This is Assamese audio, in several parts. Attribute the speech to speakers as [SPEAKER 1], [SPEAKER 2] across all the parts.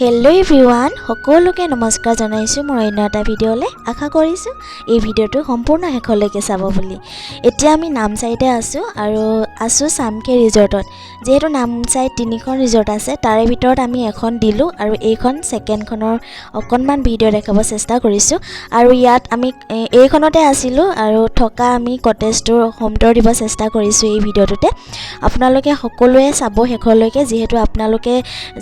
[SPEAKER 1] হেল্ল' এভৰিৱান, সকলোকে নমস্কাৰ জনাইছোঁ মোৰ অন্য এটা ভিডিঅ'লৈ। আশা কৰিছোঁ এই ভিডিঅ'টো সম্পূৰ্ণ শেষলৈকে চাব বুলি। এতিয়া আমি নামচাইতে আছোঁ আৰু আছোঁ চামকে ৰিজৰ্টত। যিহেতু নামচাইত 3খন ৰিজৰ্ট আছে, তাৰে ভিতৰত আমি এখন দিলোঁ আৰু এইখন ছেকেণ্ডখনৰ অকণমান ভিডিঅ' দেখাব চেষ্টা কৰিছোঁ। আৰু ইয়াত আমি এইখনতে আছিলোঁ আৰু থকা আমি কটেজটোৰ হোম টুৰ দিব চেষ্টা কৰিছোঁ এই ভিডিঅ'টোতে। আপোনালোকে সকলোৱে চাব শেষলৈকে, যিহেতু আপোনালোকে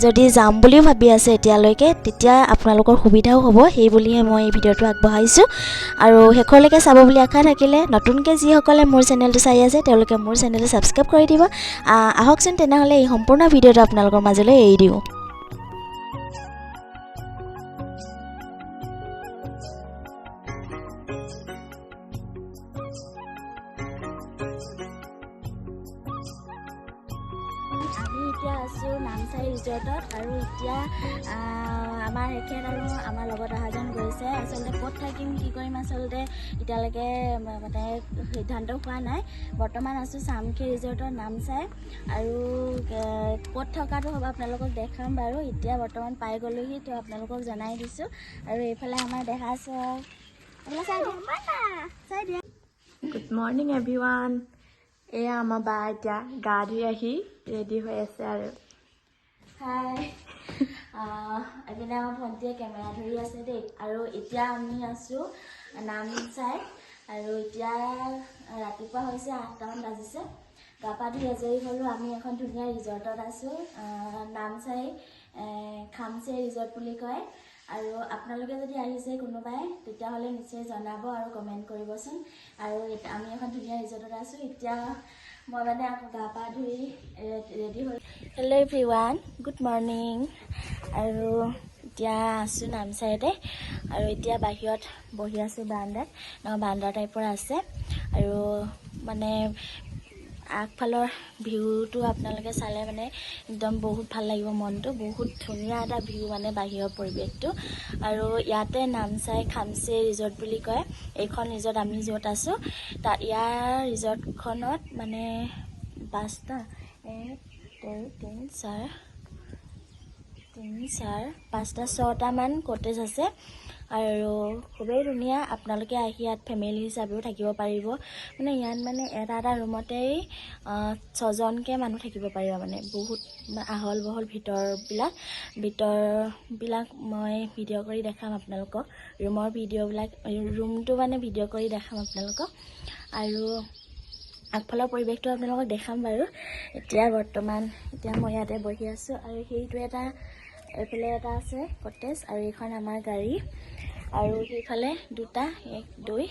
[SPEAKER 1] যদি যাম বুলিও ভাবি আছে এতিয়ালৈকে, তেতিয়া আপোনালোকৰ সুবিধাও হ'ব, সেই বুলিয়ে মই এই ভিডিঅ'টো আগবঢ়াইছোঁ। আৰু শেষলৈকে চাব বুলি আশা থাকিলে নতুনকৈ যিসকলে মোৰ চেনেলটো চাই আছে তেওঁলোকে মোৰ চেনেলটো ছাবস্ক্ৰাইব কৰি দিব। আহকচোন তেনেহ'লে এই সম্পূৰ্ণ ভিডিঅ'টো আপোনালোকৰ মাজলৈ এৰি দিওঁ। আমি এতিয়া আছোঁ নামচাই ৰিজৰ্টত আৰু এতিয়া আমাৰ এখেত আৰু আমাৰ লগত অহাজন গৈছে। আচলতে ক'ত থাকিম কি কৰিম আচলতে এতিয়ালৈকে মানে সিদ্ধান্ত হোৱা নাই। বৰ্তমান আছোঁ চামকে ৰিজৰ্টৰ নামচাই আৰু ক'ত থকাটো হ'ব আপোনালোকক দেখাম বাৰু। এতিয়া বৰ্তমান পাই গ'লোহি, তো আপোনালোকক জনাই দিছোঁ। আৰু এইফালে আমাৰ দেখা আছে, চাই দিয়া।
[SPEAKER 2] Good morning everyone. এয়া আমাৰ বা এতিয়া গা ধুই আহি ৰেডি হৈ আছে আৰু
[SPEAKER 1] হাই। এপিনে আমাৰ ভণ্টিয়ে কেমেৰা ধৰি আছে দেই। আৰু এতিয়া আমি আছোঁ নামচাই আৰু এতিয়া ৰাতিপুৱা হৈছে 8টামান বাজিছে। গা পা ধুই আজৰি হ'লোঁ। আমি এখন ধুনীয়া ৰিজৰ্টত আছোঁ, নামচাই খামচে ৰিজৰ্ট বুলি কয়। আৰু আপোনালোকে যদি আহিছে কোনোবাই তেতিয়াহ'লে নিশ্চয় জনাব আৰু কমেণ্ট কৰিবচোন। আৰু আমি এখন ধুনীয়া ৰিজৰ্টত আছোঁ। এতিয়া মই মানে আকৌ গা পা ধুই ৰেডি হৈ। Hello' everyone, good morning. আৰু এতিয়া আছোঁ নামচাইতে আৰু এতিয়া বাহিৰত বহি আছোঁ বাৰান্দাত, বাৰান্দা টাইপৰ আছে। আৰু মানে আগফালৰ ভিউটো আপোনালোকে চালে মানে একদম বহুত ভাল লাগিব মনটো। বহুত ধুনীয়া এটা ভিউ মানে বাহিৰৰ পৰিৱেশটো। আৰু ইয়াতে নামচাই খামচে ৰিজৰ্ট বুলি কয় এইখন ৰিজৰ্ট আমি য'ত আছোঁ। তাত ইয়াৰ ৰিজৰ্টখনত মানে 5টা 6টামান কটেজ আছে আৰু খুবেই ধুনীয়া। আপোনালোকে আহি ইয়াত ফেমিলি হিচাপেও থাকিব পাৰিব। মানে ইয়াত মানে এটা ৰুমতেই 6জনকৈ মানুহ থাকিব পাৰিব। মানে বহুত আহল বহল ভিতৰবিলাক মই ভিডিঅ' কৰি দেখাম আপোনালোকক। ৰুমটো মানে ভিডিঅ' কৰি দেখাম আপোনালোকক। আৰু আগফালৰ পৰিৱেশটো আপোনালোকক দেখাম বাৰু। এতিয়া মই ইয়াতে বহি আছোঁ আৰু এইফালে এটা আছে কটেজ আৰু এইখন আমাৰ গাড়ী। আৰু সেইফালে 2টা 1 2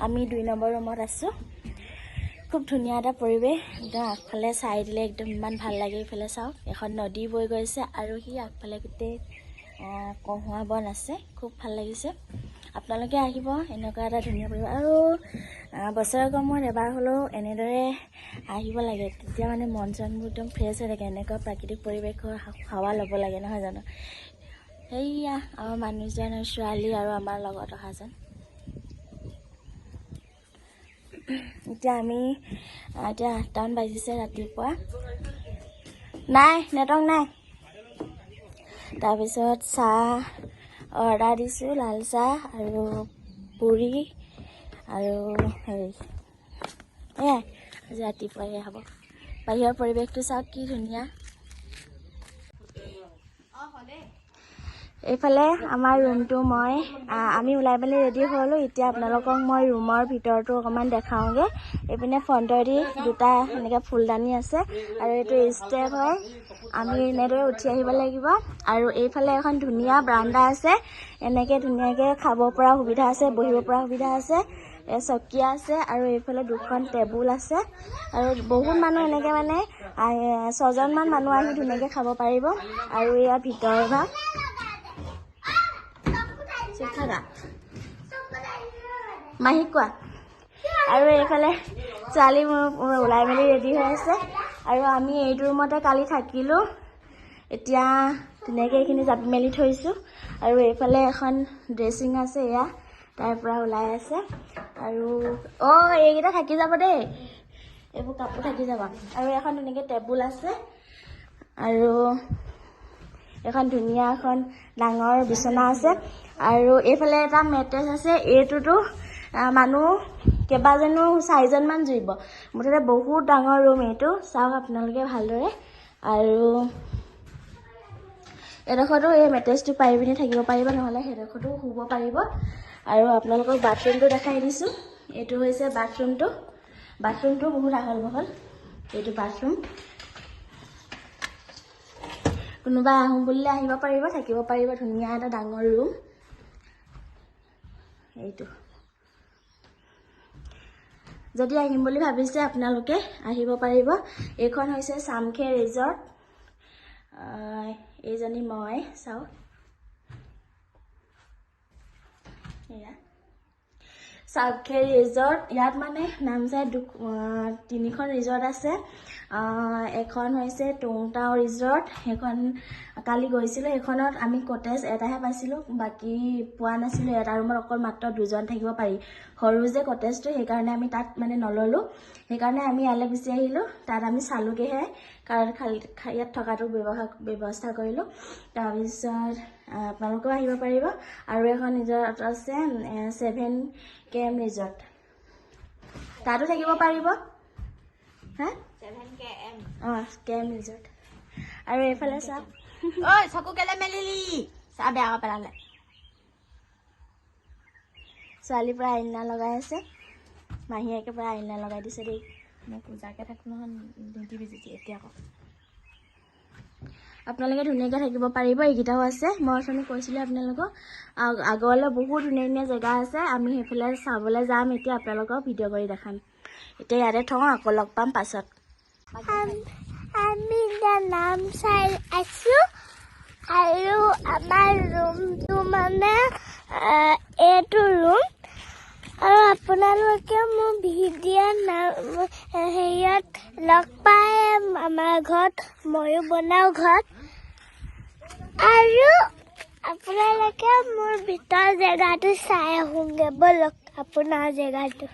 [SPEAKER 1] আমি 2 নম্বৰ ৰুমত আছোঁ। খুব ধুনীয়া এটা পৰিৱেশ, একদম আগফালে চাই দিলে একদম ইমান ভাল লাগে। এইফালে চাওক, এখন নদী বৈ গৈছে আৰু সি আগফালে গোটেই কঁহুৱা বন আছে, খুব ভাল লাগিছে। আপোনালোকে আহিব, এনেকুৱা এটা ধুনীয়া পৰিৱেশ। আৰু বছৰেকৰ মূৰত এবাৰ হ'লেও এনেদৰে আহিব লাগে, তেতিয়া মানে মন চনবোৰ একদম ফ্ৰেছ হৈ থাকে। এনেকুৱা প্ৰাকৃতিক পৰিৱেশৰ হাৱা ল'ব লাগে, নহয় জানো? সেয়া আমাৰ মানুহজন আৰু ছোৱালী আৰু আমাৰ লগত অহাজন। এতিয়া 8টামান বাজিছে ৰাতিপুৱা। নাই নেটৱৰ্ক নাই। তাৰপিছত চাহ অৰ্ডাৰ দিছোঁ, লাল চাহ আৰু পুৰি আৰু এয়াই আজি ৰাতিপুৱাই হ'ব। বাহিৰৰ পৰিৱেশটো চাওক কি ধুনীয়া। এইফালে আমাৰ ৰুমটো আমি ওলাই মেলি ৰেডি হ'লোঁ। এতিয়া আপোনালোকক মই ৰুমৰ ভিতৰটো অকণমান দেখাওঁগৈ। এইপিনে ফ্ৰণ্টৰেদি 2টা এনেকৈ ফুলদানি আছে আৰু এইটো ষ্টেপ হয়, আমি এনেদৰে উঠি আহিব লাগিব। আৰু এইফালে এখন ধুনীয়া বাৰান্দা আছে, এনেকৈ ধুনীয়াকৈ খাব পৰা সুবিধা আছে, বহিব পৰা সুবিধা আছে, চকী আছে আৰু এইফালে 2খন টেবুল আছে। আৰু বহুত মানুহ এনেকৈ মানে 6জনমান মানুহ আহি ধুনীয়াকৈ খাব পাৰিব। আৰু ইয়াৰ ভিতৰৰ ভাগ মাহী কোৱা। আৰু এইফালে ছোৱালী মোৰ ওলাই মেলি ৰেডি হৈ আছে। আৰু আমি এইটো ৰুমতে কালি থাকিলোঁ। এতিয়া ধুনীয়াকৈ এইখিনি জাপি মেলি থৈছোঁ। আৰু এইফালে এখন ড্ৰেছিং আছে, এয়া তাৰ পৰা ওলাই আছে। আৰু এইকেইটা থাকি যাব দেই, এইবোৰ কাপোৰ থাকি যাব। আৰু এখন ধুনীয়াকৈ টেবুল আছে আৰু এখন ধুনীয়া এখন ডাঙৰ বিচনা আছে আৰু এইফালে এটা মেট্ৰেছ আছে এইটোতো মানুহ কেইবাজনো 4জনমান জুৰিব মুঠতে বহুত ডাঙৰ ৰুম এইটো চাওক আপোনালোকে ভালদৰে আৰু এডোখৰতো এই মেট্ৰেছটো পাৰি পিনি থাকিব পাৰিব নহ'লে সেইডোখৰতো শুব পাৰিব আৰু আপোনালোকক বাথৰুমটো দেখাই দিছোঁ এইটো হৈছে বাথৰুমটো বহুত আহল বহল এইটো বাথৰুম কোনোবাই আহোঁ বুলিলে আহিব পাৰিব থাকিব পাৰিব ধুনীয়া এটা ডাঙৰ ৰুম এইটো যদি আহিম বুলি ভাবিছে আপোনালোকে আহিব পাৰিব এইখন হৈছে চামখে ৰিজৰ্ট এইজনী মই চাওক এয়া চামখে ৰিজৰ্ট ইয়াত মানে নামচাইত 3খন ৰিজৰ্ট আছে এখন হৈছে টংটাও ৰিজৰ্ট সেইখন কালি গৈছিলোঁ সেইখনত আমি কটেজ এটাহে পাইছিলোঁ বাকী পোৱা নাছিলোঁ এটা ৰুমত অকল মাত্ৰ 2জন থাকিব পাৰি সৰু যে কটেজটো সেইকাৰণে আমি তাত মানে নললোঁ সেইকাৰণে আমি ইয়ালৈ গুচি আহিলোঁ তাত আমি চালোগৈহে কাৰণ ইয়াত থকাটো ব্যৱস্থা কৰিলোঁ তাৰপিছত আপোনালোকেও আহিব পাৰিব আৰু এখন ৰিজৰ্ট আছে 7KM ৰিজৰ্ট তাতো থাকিব পাৰিব হা 7KM KM ৰিজৰ্ট আৰু এইফালে চাওক ঐ চকু কেলে মেলিলি চাহ বেয়া পেলালে ছোৱালীৰ পৰা আইনা লগাই আছে মাহীয়েকে পৰা আইনা লগাই দিছে দেই মই পূজাকে থাকোঁ নহয় নিদিবি যেতিয়া এতিয়া আকৌ আপোনালোকে ধুনীয়াকৈ থাকিব পাৰিব এইকেইটাও আছে মই অথনি কৈছিলোঁ আপোনালোকক আগলৈ বহুত ধুনীয়া ধুনীয়া জেগা আছে আমি সেইফালে চাবলৈ যাম এতিয়া আপোনালোকক ভিডিঅ' কৰি দেখাম এতিয়া ইয়াতে থওঁ আকৌ লগ পাম পাছত আমি নাম চাই আছোঁ আৰু আমাৰ ৰুমটো মানে এইটো ৰুম আৰু আপোনালোকে মোৰ ভিডিঅ' হেৰিয়ত লগ পাই আমাৰ ঘৰত ময়ো বনাওঁ ঘৰত আৰু আপোনালোকে মোৰ ভিতৰ জেগাটো চাই আহোঁগৈ ব'লক আপোনাৰ জেগাটো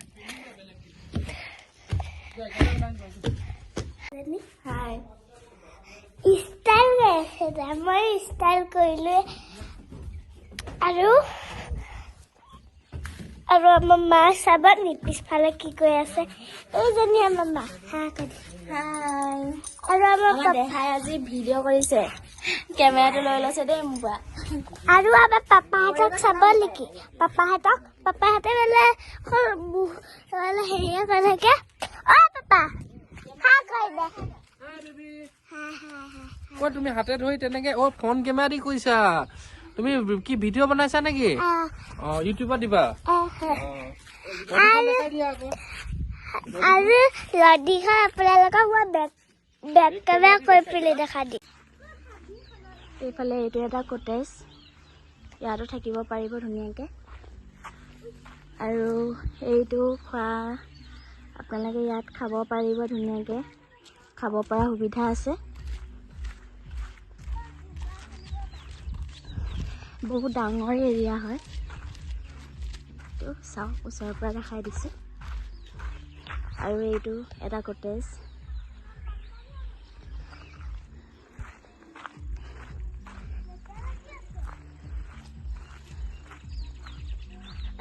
[SPEAKER 1] হাই ষ্টাইল গাইছে মই ষ্টাইল কৰিলোঁ আৰু আমাৰ মা চাব নি পিছফালে কি কৰি আছে এইজনী আমাৰ মা হাই আৰু আমাৰ দেখাই আজি ভিডিঅ' কৰিছে কেমেৰাটো লৈ লৈছে দেই মোৰ পৰা আৰু আমাৰ পাপাহঁতক চাব নেকি পাপাহঁতে বোলে হেৰিয়ে কৈ থাকে অ পাপা হা কৈ দে
[SPEAKER 3] কৈ তুমি হাতে ধৰি তেনেকে ফোন কেমেৰা দি কৈছা তুমি কি ভিডিঅ' বনাইছা নেকি ইউটিউবত দিবা
[SPEAKER 1] আৰু লডিখন আপোনালোকক মই বেক কেমেৰা কৰি পেলি দেখা দিম এইফালে এইটো এটা কটেজ ইয়াতো থাকিব পাৰিব ধুনীয়াকৈ আৰু এইটো খোৱা আপোনালোকে ইয়াত খাব পাৰিব ধুনীয়াকৈ খাব পৰা সুবিধা আছে বহুত ডাঙৰ এৰিয়া হয় এইটো চাওক ওচৰৰ পৰা দেখাই দিছোঁ আৰু এইটো এটা কটেজ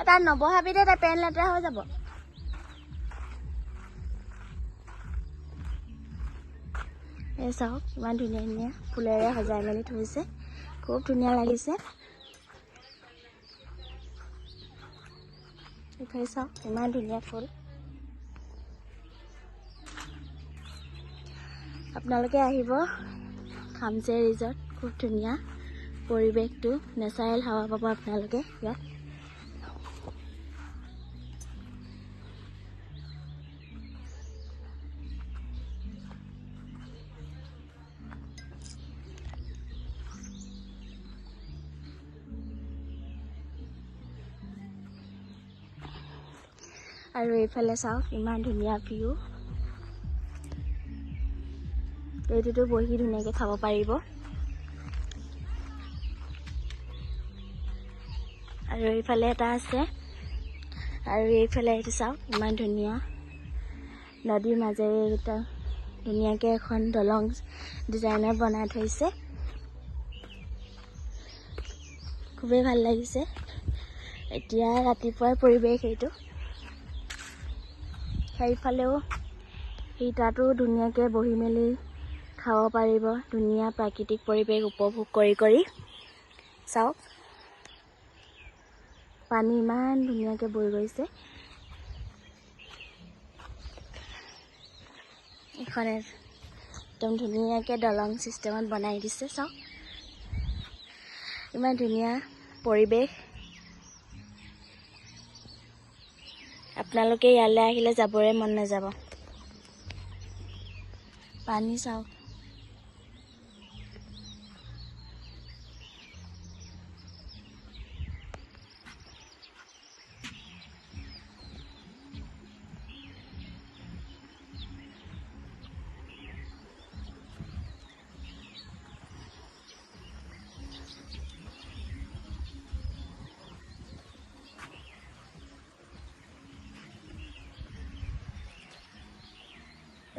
[SPEAKER 1] এটা নবহাবি দে পেন লেতেৰা হৈ যাব এই চাওক ইমান ধুনীয়া ধুনীয়া ফুলেৰে সজাই মেলি থৈছে খুব ধুনীয়া লাগিছে এইফালে চাওক ইমান ধুনীয়া ফুল আপোনালোকে আহিব খামচে ৰিজৰ্ট খুব ধুনীয়া পৰিৱেশটো নেচাৰেল হাৱা পাব আপোনালোকে ইয়াত আৰু এইফালে চাওক ইমান ধুনীয়া ভিউ এইটোতো বহি ধুনীয়াকৈ খাব পাৰিব আৰু এইফালে এটা আছে আৰু এইফালে এইটো চাওক ইমান ধুনীয়া নদীৰ মাজেৰে এটা ধুনীয়াকৈ এখন দলং ডিজাইনৰ বনাই থৈছে খুবেই ভাল লাগিছে। এতিয়া ৰাতিপুৱাৰ পৰিৱেশ এইটো। সেইফালেও তাতো ধুনীয়াকৈ বহি মেলি খাব পাৰিব। ধুনীয়া প্ৰাকৃতিক পৰিৱেশ উপভোগ কৰি চাওক, পানী ইমান ধুনীয়াকৈ বৈ গৈছে। এখন একদম ধুনীয়াকৈ দলং চিষ্টেমত বনাই দিছে। চাওক ইমান ধুনীয়া পৰিৱেশ। আপোনালোকে ইয়ালৈ আহিলে যাবৰে মন নাযাব। পানী চাওক,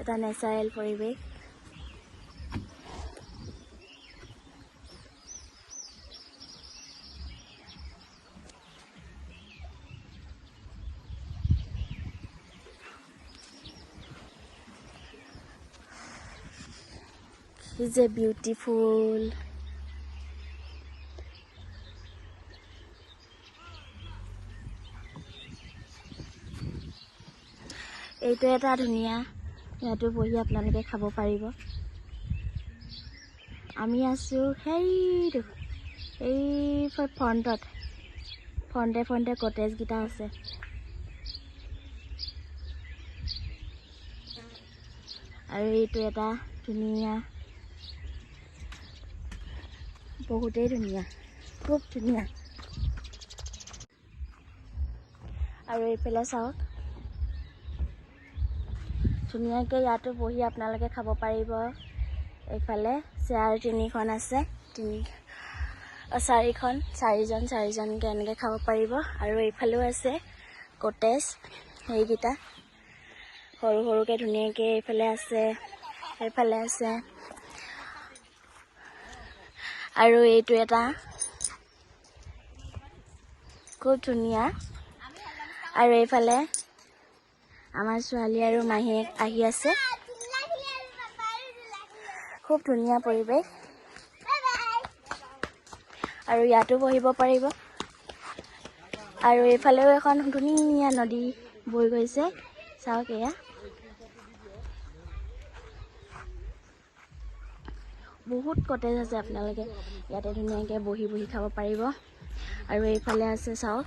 [SPEAKER 1] এটা নেচাৰেল পৰিৱেশ। It's a beautiful. এইটো এটা ধুনীয়া, ইয়াতো বহি আপোনালোকে খাব পাৰিব। আমি আছোঁ সেইটো এই ফ্ৰণ্টে কটেজকেইটা আছে। আৰু এইটো এটা ধুনীয়া, বহুতেই ধুনীয়া, খুব ধুনীয়া। আৰু এইফালে চাওক, ধুনীয়াকৈ ইয়াতো বহি আপোনালোকে খাব পাৰিব। এইফালে চেয়াৰ 3খন আছে, 4জনকৈ এনেকৈ খাব পাৰিব। আৰু এইফালেও আছে কটেজ, সেইকেইটা সৰু সৰুকৈ ধুনীয়াকৈ এইফালে আছে, এইফালে আছে। আৰু এইটো এটা খুব ধুনীয়া। আৰু এইফালে আমাৰ ছোৱালী আৰু মাহীয়েক আহি আছে। খুব ধুনীয়া পৰিৱেশ। আৰু ইয়াতো বহিব পাৰিব। আৰু এইফালেও এখন ধুনীয়া নদী বৈ গৈছে। চাওক এয়া বহুত কটেজ আছে, আপোনালোকে ইয়াতে ধুনীয়াকৈ বহি খাব পাৰিব। আৰু এইফালে আছে চাওক,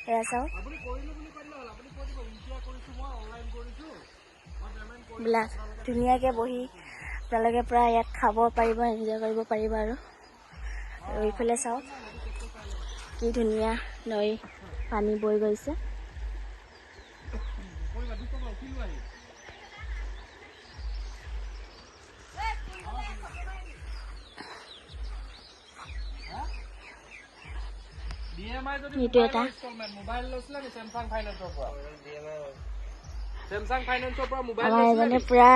[SPEAKER 1] এয়া চাওক বিলাক ধুনীয়াকৈ বহি আপোনালোকে পূৰা ইয়াত খাব পাৰিব, এনজয় কৰিব পাৰিব। আৰু এইফালে চাওক কি ধুনীয়া নৈ, পানী বৈ গৈছে। এইটো এটা আমাৰ এজনে পুৰা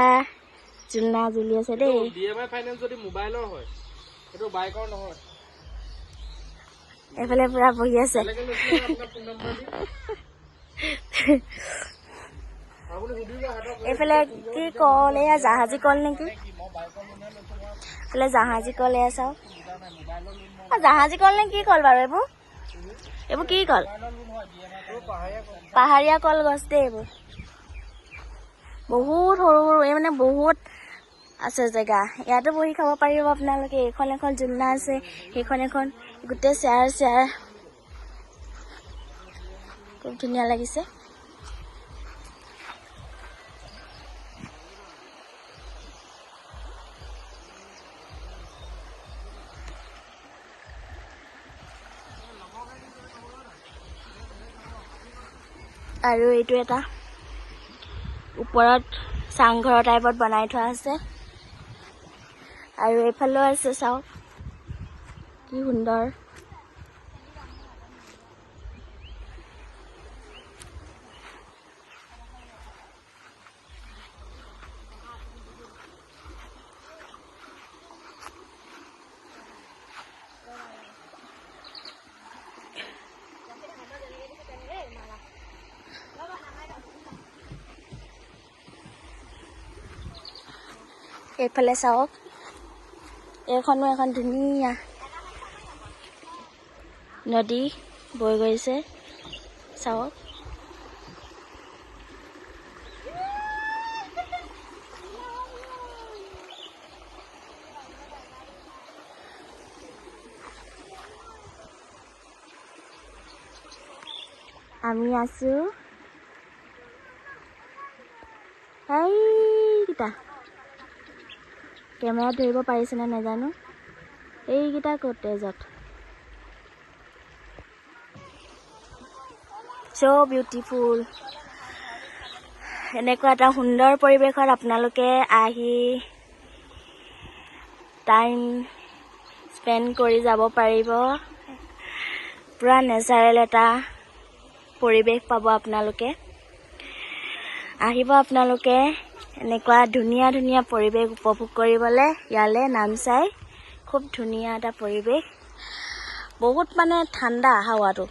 [SPEAKER 1] জোলনা জুলি আছে দেই। এইফালে পুৰা বহি আছে। এইফালে কি কল, এয়া জাহাজী কল নেকি? এইফালে জাহাজী কল, এয়া চাওক জাহাজী কল নে কি কল বাৰু? এইবোৰ কি কল? পাহাৰীয়া কলগছ দেই এইবোৰ। বহুত সৰু সৰু, এই মানে বহুত আছে জেগা। ইয়াতো বহি খাব পাৰিব আপোনালোকে। এইখন এখন জোলনা আছে, সেইখন এখন, গোটেই চেয়াৰ খুব ধুনীয়া লাগিছে। আৰু এইটো এটা ওপৰত চাংঘৰ টাইপত বনাই থোৱা আছে। আৰু এইফালেও আছে, চাওক কি সুন্দৰ। এইফালে চাওক, এইখনো এখন ধুনীয়া নদী বৈ গৈছে, চাওক। আমি আছো এইকেইটা, কেমেৰা ধৰিব পাৰিছেনে নাজানো, এইকেইটা কটেজত। চ' বিউটিফুল। এনেকুৱা এটা সুন্দৰ পৰিৱেশত আপোনালোকে আহি টাইম স্পেণ্ড কৰি যাব পাৰিব। পূৰা নেচাৰেল এটা পৰিৱেশ পাব আপোনালোকে। আহিব আপোনালোকে এনেকুৱা ধুনীয়া ধুনীয়া পৰিৱেশ উপভোগ কৰিবলৈ ইয়ালৈ নামচাই। খুব ধুনীয়া এটা পৰিৱেশ, বহুত মানে ঠাণ্ডা হাৱাটো।